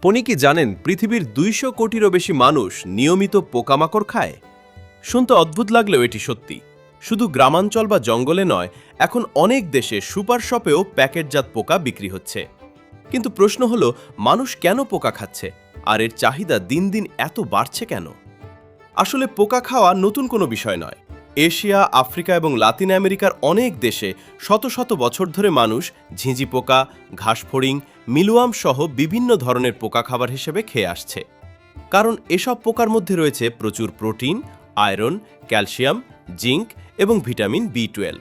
আপনি কি জানেন পৃথিবীর ২০০ কোটিরও বেশি মানুষ নিয়মিত পোকামাকড় খায়? শুনতে অদ্ভুত লাগলেও এটি সত্যি। শুধু গ্রামাঞ্চল বা জঙ্গলে নয়, এখন অনেক দেশে সুপার শপেও প্যাকেটজাত পোকা বিক্রি হচ্ছে। কিন্তু প্রশ্ন হলো, মানুষ কেন পোকা খাচ্ছে আর এর চাহিদা দিন দিন এত বাড়ছে কেন? আসলে পোকা খাওয়া নতুন কোনো বিষয় নয়। এশিয়া, আফ্রিকা এবং লাতিন আমেরিকার অনেক দেশে শত শত বছর ধরে মানুষ ঝিঁঝি পোকা, ঘাসফড়িং, মিলওয়ার্ম সহ বিভিন্ন ধরনের পোকা খাবার হিসেবে খেয়ে আসছে। কারণ এসব পোকার মধ্যে রয়েছে প্রচুর প্রোটিন, আয়রন, ক্যালসিয়াম, জিঙ্ক এবং ভিটামিন বি12।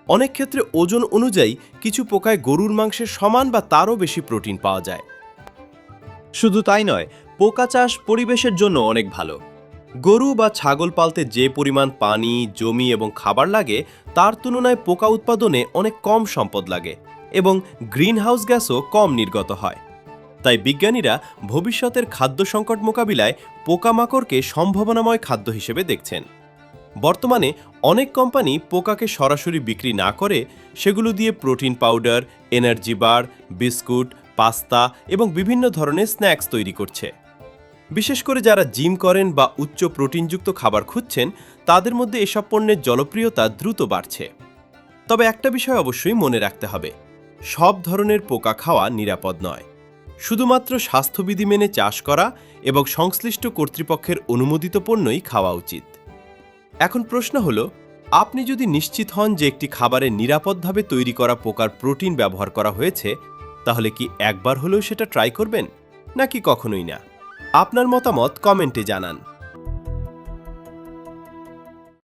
অনেক ক্ষেত্রে ওজন অনুযায়ী কিছু পোকায় গরুর মাংসের সমান বা তারও বেশি প্রোটিন পাওয়া যায়। শুধু তাই নয়, পোকা চাষ পরিবেশের জন্য অনেক ভালো। গরু বা ছাগল পালতে যে পরিমাণ পানি, জমি এবং খাবার লাগে তার তুলনায় পোকা উৎপাদনে অনেক কম সম্পদ লাগে এবং গ্রিনহাউস গ্যাসও কম নির্গত হয়। তাই বিজ্ঞানীরা ভবিষ্যতের খাদ্য সংকট মোকাবিলায় পোকামাকড়কে সম্ভাবনাময় খাদ্য হিসেবে দেখছেন। বর্তমানে অনেক কোম্পানি পোকাকে সরাসরি বিক্রি না করে সেগুলো দিয়ে protein powder, energy bar, biscuit, pasta এবং বিভিন্ন ধরনের স্ন্যাক্স তৈরি করছে। বিশেষ করে যারা জিম করেন বা উচ্চ প্রোটিনযুক্ত খাবার খুঁজছেন, তাদের মধ্যে এসব পণ্যের জনপ্রিয়তা দ্রুত বাড়ছে। তবে একটা বিষয় অবশ্যই মনে রাখতে হবে, সব ধরনের পোকা খাওয়া নিরাপদ নয়। শুধুমাত্র স্বাস্থ্যবিধি মেনে চাষ করা এবং সংশ্লিষ্ট কর্তৃপক্ষের অনুমোদিত পণ্যই খাওয়া উচিত। এখন প্রশ্ন হলো, আপনি যদি নিশ্চিত হন যে একটি খাবারে নিরাপদভাবে তৈরি করা পোকার প্রোটিন ব্যবহার করা হয়েছে, তাহলে কি একবার হলেও সেটা ট্রাই করবেন, নাকি কখনোই না? আপনার মতামত কমেন্টে জানান।